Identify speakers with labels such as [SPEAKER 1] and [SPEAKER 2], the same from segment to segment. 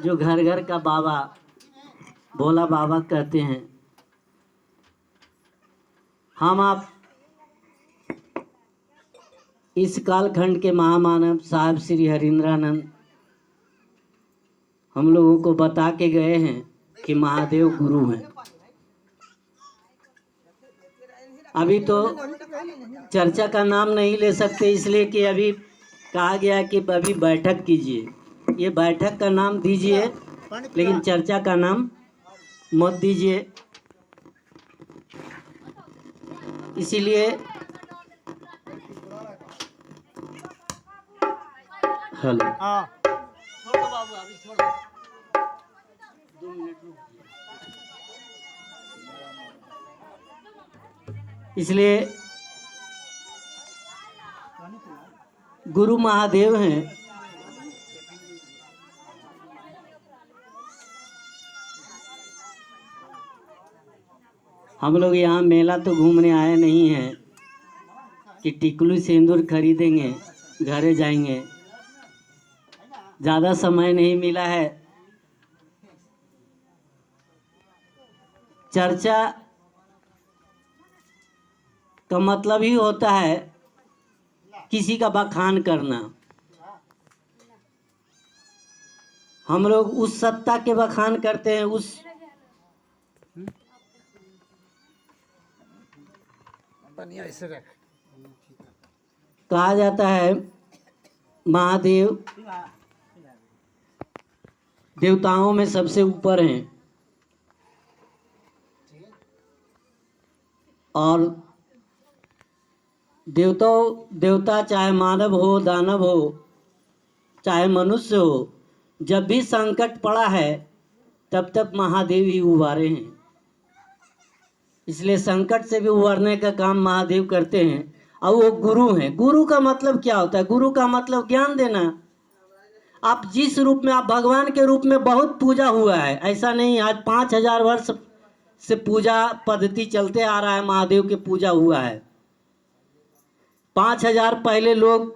[SPEAKER 1] जो घर घर का बाबा भोला बाबा कहते हैं, हम आप इस कालखंड के महामानव साहब श्री हरिंद्रानंद हम लोगों को बता के गए हैं कि महादेव गुरु हैं। अभी तो चर्चा का नाम नहीं ले सकते, इसलिए कि अभी कहा गया कि अभी बैठक कीजिए। ये बैठक का नाम दीजिए, लेकिन चर्चा का नाम मत दीजिए। इसीलिए हेलो, छोड़ो बाबू, अभी छोड़ो, 2 मिनट रुक। इसलिए गुरु महादेव हैं। हम लोग यहाँ मेला तो घूमने आए नहीं हैं कि टिकुली सिंदूर खरीदेंगे, घरे जाएंगे। ज़्यादा समय नहीं मिला है। चर्चा का मतलब ही होता है किसी का बखान करना। हम लोग उस सत्ता के बखान करते हैं। उस कहा जाता है महादेव देवताओं में सबसे ऊपर हैं, और देवता चाहे मानव हो, दानव हो, चाहे मनुष्य हो, जब भी संकट पड़ा है तब तक महादेव ही उबारे हैं। इसलिए संकट से भी उबारने का काम महादेव करते हैं। और वो गुरु हैं। गुरु का मतलब क्या होता है? गुरु का मतलब ज्ञान देना। आप जिस रूप में, आप भगवान के रूप में बहुत पूजा हुआ है, ऐसा नहीं। आज 5000 वर्ष से पूजा पद्धति चलते आ रहा है, महादेव की पूजा हुआ है। 5000 पहले लोग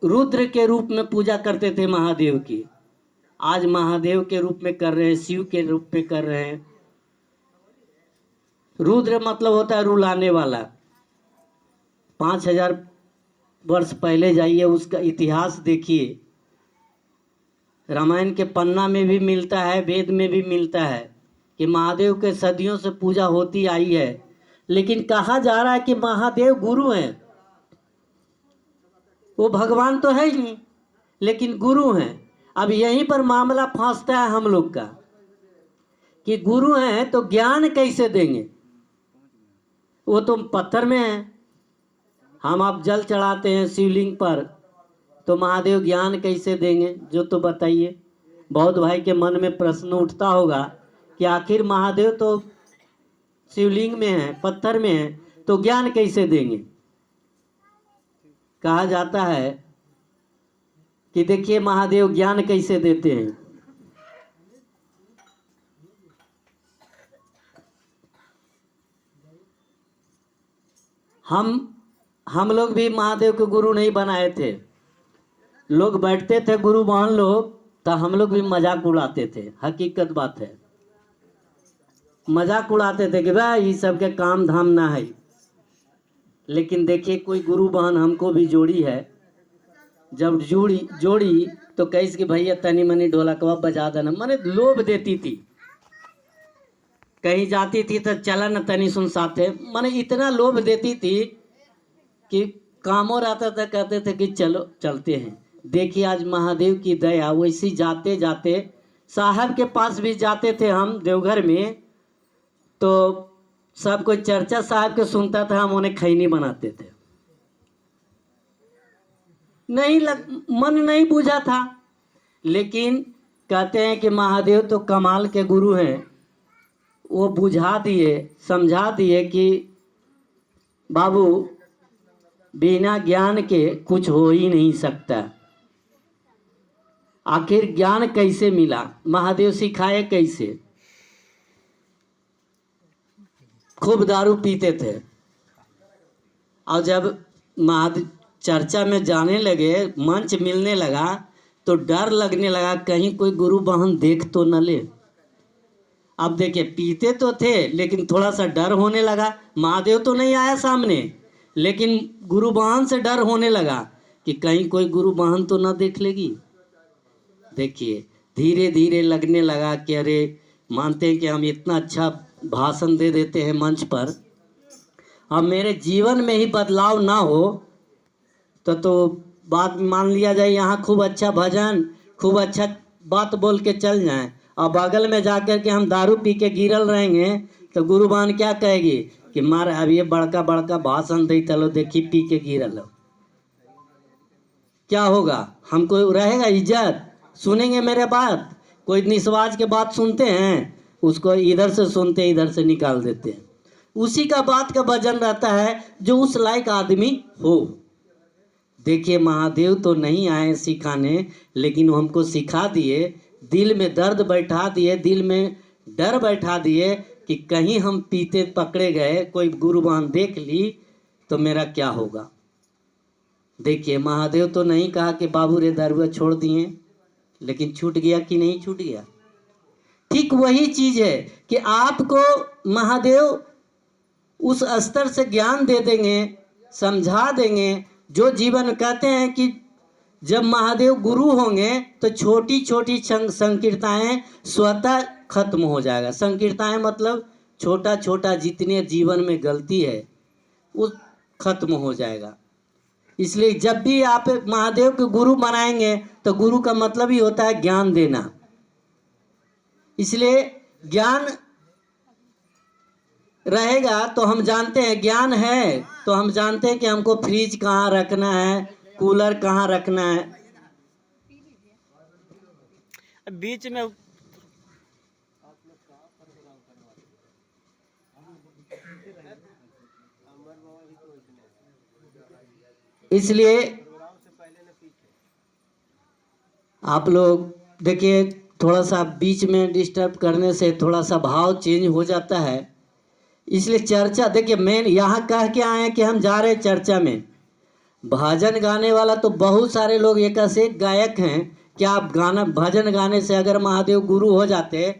[SPEAKER 1] रुद्र के रूप में पूजा करते थे महादेव की। आज महादेव के रूप में कर रहे हैं, शिव के रूप में कर रहे हैं। रुद्र मतलब होता है रुलाने वाला। 5000 वर्ष पहले जाइए, उसका इतिहास देखिए। रामायण के पन्ना में भी मिलता है, वेद में भी मिलता है कि महादेव के सदियों से पूजा होती आई है। लेकिन कहा जा रहा है कि महादेव गुरु हैं। वो भगवान तो है ही नहीं, लेकिन गुरु हैं। अब यहीं पर मामला फंसता है हम लोग का कि गुरु हैं तो ज्ञान कैसे देंगे? वो तो पत्थर में है। हम आप जल चढ़ाते हैं शिवलिंग पर, तो महादेव ज्ञान कैसे देंगे? जो तो बताइए। बहुत भाई के मन में प्रश्न उठता होगा कि आखिर महादेव तो शिवलिंग में है, पत्थर में है, तो ज्ञान कैसे देंगे? कहा जाता है कि देखिए महादेव ज्ञान कैसे देते हैं। हम लोग भी महादेव के गुरु नहीं बनाए थे। लोग बैठते थे गुरु मान लो, तो हम लोग भी मजाक उड़ाते थे। हकीकत बात है, मजाक उड़ाते थे कि भाई ये सब के काम धाम ना है। लेकिन देखिए कोई गुरु बहन हमको भी जोड़ी है। जब जोड़ी तो कैसे कि भैया तनी मनी ढोलकवा बजा देना, माने लोभ देती थी। कहीं जाती थी तो चला न तनी सुन साथे, माने इतना लोभ देती थी कि कामों रहता था, कहते थे कि चलो चलते हैं। देखिए आज महादेव की दया, वैसी जाते जाते साहब के पास भी जाते थे हम देवघर में, तो सब कोई चर्चा साहब के सुनता था, हम उन्हें खैनी बनाते थे। मन नहीं बुझा था। लेकिन कहते हैं कि महादेव तो कमाल के गुरु हैं। वो बुझा दिए, समझा दिए कि बाबू बिना ज्ञान के कुछ हो ही नहीं सकता। आखिर ज्ञान कैसे मिला? महादेव सिखाए कैसे? खूब दारू पीते थे, और जब महादेव चर्चा में जाने लगे, मंच मिलने लगा, तो डर लगने लगा कहीं कोई गुरु बहन देख तो न ले। अब देखिए पीते तो थे लेकिन थोड़ा सा डर होने लगा। महादेव तो नहीं आया सामने, लेकिन गुरु बहन से डर होने लगा कि कहीं कोई गुरु बहन तो ना देख लेगी। देखिए धीरे धीरे लगने लगा कि अरे मानते हैं कि हम इतना अच्छा भाषण दे देते हैं मंच पर, अब मेरे जीवन में ही बदलाव ना हो तो बात मान लिया जाए यहाँ खूब अच्छा भजन खूब अच्छा बात बोल के चल जाएं और बगल में जाकर के हम दारू पी के गिरल रहेंगे तो गुरु बहन क्या कहेगी कि मार अब ये बड़का बड़का भाषण दे चलो देखी पी के गिरल हो। क्या होगा? हमको रहेगा इज्जत? सुनेंगे मेरे बात? कोई निस्वाज के बात सुनते हैं, उसको इधर से सुनते इधर से निकाल देते हैं। उसी का बात का वजन रहता है जो उस लायक आदमी हो। देखिए महादेव तो नहीं आए सिखाने, लेकिन वो हमको सिखा दिए, दिल में दर्द बैठा दिए, दिल में डर बैठा दिए कि कहीं हम पीते पकड़े गए, कोई गुरुबान देख ली तो मेरा क्या होगा। देखिए महादेव तो नहीं कहा कि बाबू रे दारुआ छोड़ दिए, लेकिन छूट गया कि नहीं छूट गया। ठीक वही चीज है कि आपको महादेव उस स्तर से ज्ञान दे देंगे, समझा देंगे, जो जीवन कहते हैं कि जब महादेव गुरु होंगे तो छोटी छोटी संकीर्ताएं स्वतः खत्म हो जाएगा। संकीर्ताएं मतलब छोटा छोटा जितने जीवन में गलती है वो खत्म हो जाएगा। इसलिए जब भी आप महादेव के गुरु बनाएंगे तो गुरु का मतलब ही होता है ज्ञान देना। इसलिए ज्ञान रहेगा तो हम जानते हैं, ज्ञान है तो हम जानते हैं कि हमको फ्रिज कहाँ रखना है, कूलर कहाँ रखना है।
[SPEAKER 2] बीच में
[SPEAKER 1] इसलिए आप लोग देखिए थोड़ा सा बीच में डिस्टर्ब करने से थोड़ा सा भाव चेंज हो जाता है। इसलिए चर्चा देखिए मेन यहाँ कह के आए हैं कि हम जा रहे चर्चा में। भजन गाने वाला तो बहुत सारे लोग एक से एक गायक हैं। क्या आप गाना भजन गाने से अगर महादेव गुरु हो जाते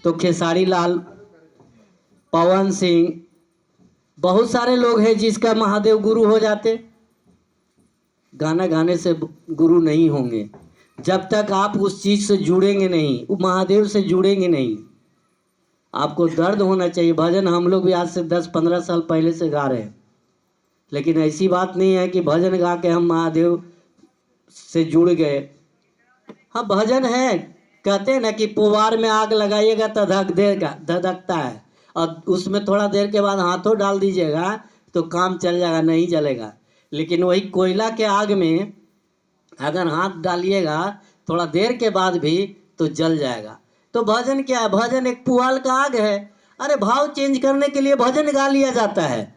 [SPEAKER 1] तो खेसारी लाल, पवन सिंह, बहुत सारे लोग हैं जिसका महादेव गुरु हो जाते। गाना गाने से गुरु नहीं होंगे जब तक आप उस चीज से जुड़ेंगे नहीं, वो महादेव से जुड़ेंगे नहीं। आपको दर्द होना चाहिए। भजन हम लोग भी आज से 10-15 साल पहले से गा रहे हैं, लेकिन ऐसी बात नहीं है कि भजन गा के हम महादेव से जुड़ गए। हाँ भजन है, कहते हैं ना कि पुवार में आग लगाइएगा तो धधकता है, और उसमें थोड़ा देर के बाद हाथों डाल दीजिएगा तो काम चल जाएगा, नहीं जलेगा। लेकिन वही कोयला के आग में अगर हाथ डालिएगा थोड़ा देर के बाद भी तो जल जाएगा। तो भजन क्या है? भजन एक पुआल का आग है। अरे भाव चेंज करने के लिए भजन गा लिया जाता है,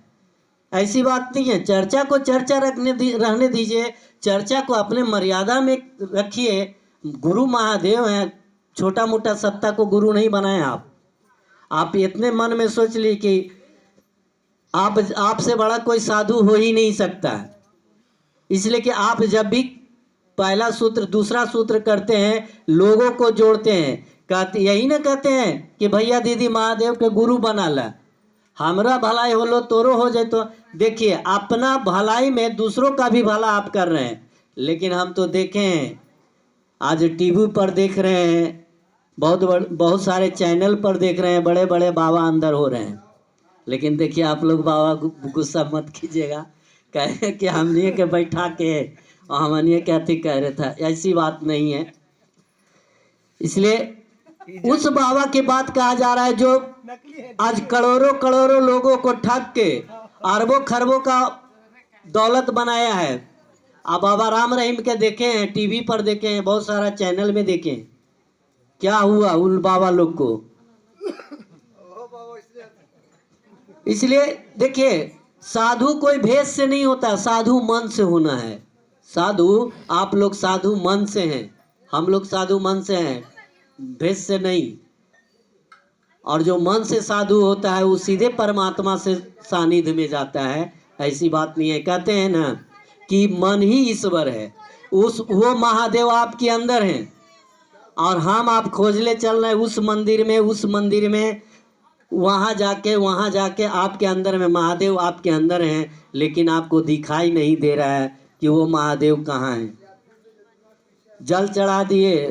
[SPEAKER 1] ऐसी बात नहीं है। चर्चा को चर्चा रहने दीजिए, चर्चा को अपने मर्यादा में रखिए। गुरु महादेव हैं, छोटा मोटा सत्ता को गुरु नहीं बनाए आप इतने मन में सोच ली कि आपसे बड़ा कोई साधु हो ही नहीं सकता। इसलिए कि आप जब भी पहला सूत्र दूसरा सूत्र करते हैं, लोगों को जोड़ते हैं, कहते यही ना कहते हैं कि भैया दीदी महादेव के गुरु बना ला, हमारा भलाई हो लो तोरो हो जाए। तो देखिए अपना भलाई में दूसरों का भी भला आप कर रहे हैं। लेकिन हम तो देखे हैं, आज टीवी पर देख रहे हैं, बहुत सारे चैनल पर देख रहे हैं, बड़े बड़े बाबा अंदर हो रहे हैं। लेकिन देखिए आप लोग बाबा गुस्सा मत कीजिएगा, कहे कि हमने के बैठा के और हमने कहते कह रहे था, ऐसी बात नहीं है। इसलिए उस बाबा की बात कहा जा रहा है जो आज करोड़ों करोड़ों लोगों को ठग के अरबों खरबों का दौलत बनाया है। आप बाबा राम रहीम के देखे हैं, टीवी पर देखे हैं, बहुत सारा चैनल में देखे हैं, क्या हुआ उन बाबा लोग को। इसलिए देखिए साधु कोई भेष से नहीं होता, साधु मन से होना है। साधु आप लोग साधु मन से हैं, हम लोग साधु मन से हैं, भेष से नहीं। और जो मन से साधु होता है वो सीधे परमात्मा से सानिध्य में जाता है। ऐसी बात नहीं है। कहते हैं ना कि मन ही ईश्वर है। वो महादेव आपके अंदर हैं और हम आप खोजले चल रहे हैं उस मंदिर में वहाँ जाके आपके अंदर में महादेव आपके अंदर हैं, लेकिन आपको दिखाई नहीं दे रहा है कि वो महादेव कहाँ हैं। जल चढ़ा दिए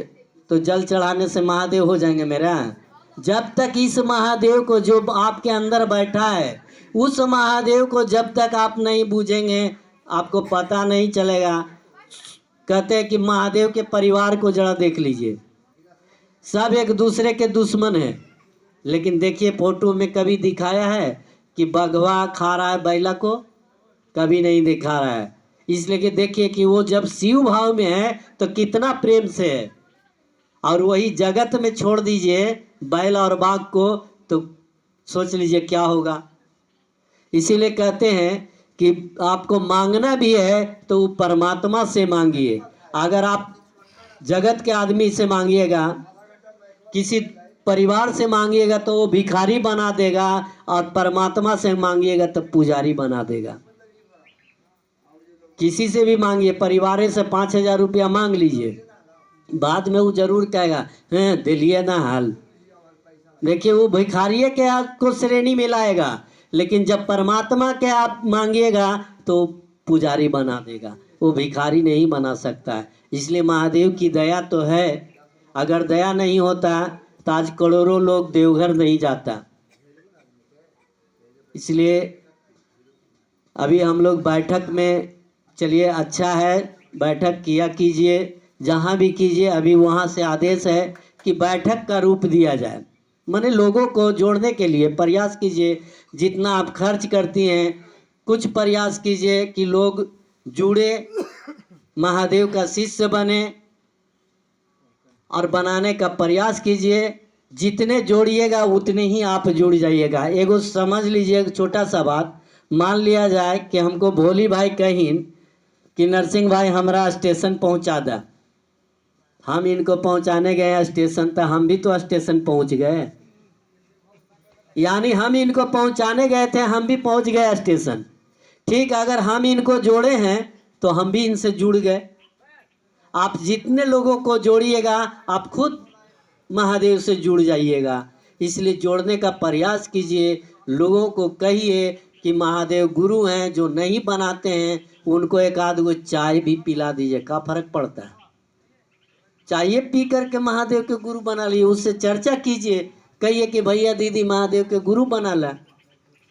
[SPEAKER 1] तो जल चढ़ाने से महादेव हो जाएंगे मेरा? जब तक इस महादेव को जो आपके अंदर बैठा है, उस महादेव को जब तक आप नहीं बूझेंगे आपको पता नहीं चलेगा। कहते हैं कि महादेव के परिवार को जरा देख लीजिए, सब एक दूसरे के दुश्मन हैं, लेकिन देखिए फोटो में कभी दिखाया है कि बघवा खा रहा है बैला को? कभी नहीं दिखा रहा है। इसलिए कि देखिए कि वो जब शिव भाव में है तो कितना प्रेम से है, और वही जगत में छोड़ दीजिए बैल और बाघ को तो सोच लीजिए क्या होगा। इसीलिए कहते हैं कि आपको मांगना भी है तो वो परमात्मा से मांगिए। अगर आप जगत के आदमी से मांगिएगा, किसी परिवार से मांगिएगा तो वो भिखारी बना देगा, और परमात्मा से मांगिएगा तो पुजारी बना देगा। किसी से भी मांगिए, परिवार से 5,000 रुपया मांग लीजिए, बाद में वो जरूर कहेगा हैं दिलिए ना हाल। देखिए वो भिखारी के आपको श्रेणी में लाएगा, लेकिन जब परमात्मा के आप मांगिएगा तो पुजारी बना देगा, वो भिखारी नहीं बना सकता है। इसलिए महादेव की दया तो है, अगर दया नहीं होता तो आज करोड़ों लोग देवघर नहीं जाता। इसलिए अभी हम लोग बैठक में, चलिए अच्छा है बैठक किया कीजिए, जहाँ भी कीजिए। अभी वहाँ से आदेश है कि बैठक का रूप दिया जाए, माने लोगों को जोड़ने के लिए प्रयास कीजिए। जितना आप खर्च करती हैं कुछ प्रयास कीजिए कि लोग जुड़े, महादेव का शिष्य बने, और बनाने का प्रयास कीजिए। जितने जोड़िएगा उतने ही आप जुड़ जाइएगा। एगो समझ लीजिए, छोटा सा बात मान लिया जाए कि हमको भोली भाई कहीं कि नरसिंह भाई हमारा स्टेशन पहुंचा दा, हम इनको पहुंचाने गए स्टेशन, तो हम भी तो स्टेशन पहुंच गए, यानी हम इनको पहुंचाने गए थे, हम भी पहुंच गए स्टेशन। ठीक, अगर हम इनको जोड़े हैं तो हम भी इनसे जुड़ गए। आप जितने लोगों को जोड़िएगा आप खुद महादेव से जुड़ जाइएगा। इसलिए जोड़ने का प्रयास कीजिए, लोगों को कहिए कि महादेव गुरु हैं, जो नहीं बनाते हैं उनको एक आध गो चाय भी पिला दीजिए, क्या फर्क पड़ता है। चाहिए पी करके महादेव के गुरु बना लिए, उससे चर्चा कीजिए, कहिए कि भैया दीदी महादेव के गुरु बना ला,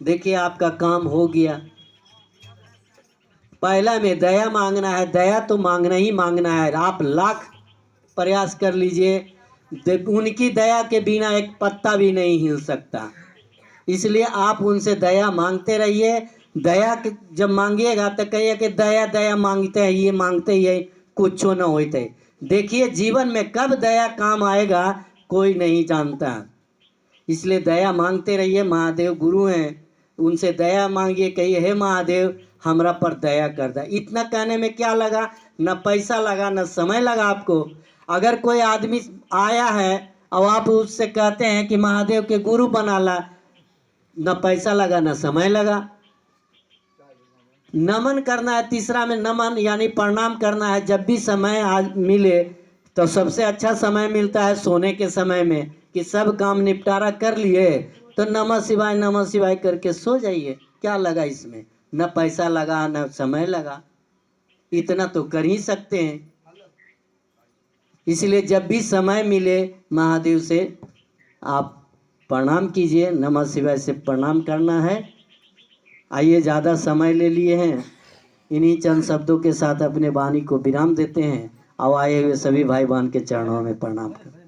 [SPEAKER 1] देखिए आपका काम हो गया। पहला में दया मांगना है, दया तो मांगना ही मांगना है। आप लाख प्रयास कर लीजिए, उनकी दया के बिना एक पत्ता भी नहीं हिल सकता। इसलिए आप उनसे दया मांगते रहिए। दया जब मांगिएगा तो कहिए कि दया दया मांगते हैं, ये मांगते ही है कुछ न होते। देखिए जीवन में कब दया काम आएगा कोई नहीं जानता। इसलिए दया मांगते रहिए। महादेव गुरु हैं, उनसे दया मांगिए, कहिए हे महादेव हमरा पर दया कर दे। इतना कहने में क्या लगा, न पैसा लगा न समय लगा आपको। अगर कोई आदमी आया है और आप उससे कहते हैं कि महादेव के गुरु बना ला, न पैसा लगा न समय लगा। नमन करना है, तीसरा में नमन यानी प्रणाम करना है। जब भी समय आज मिले तो सबसे अच्छा समय मिलता है सोने के समय में, कि सब काम निपटारा कर लिए तो नमः शिवाय करके सो जाइए। क्या लगा इसमें, न पैसा लगा न समय लगा, इतना तो कर ही सकते हैं। इसलिए जब भी समय मिले महादेव से आप प्रणाम कीजिए, नमः शिवाय से प्रणाम करना है। आइए, ज़्यादा समय ले लिए हैं, इन्हीं चंद शब्दों के साथ अपने वाणी को विराम देते हैं। अब आए हुए सभी भाई बहन के चरणों में प्रणाम करें।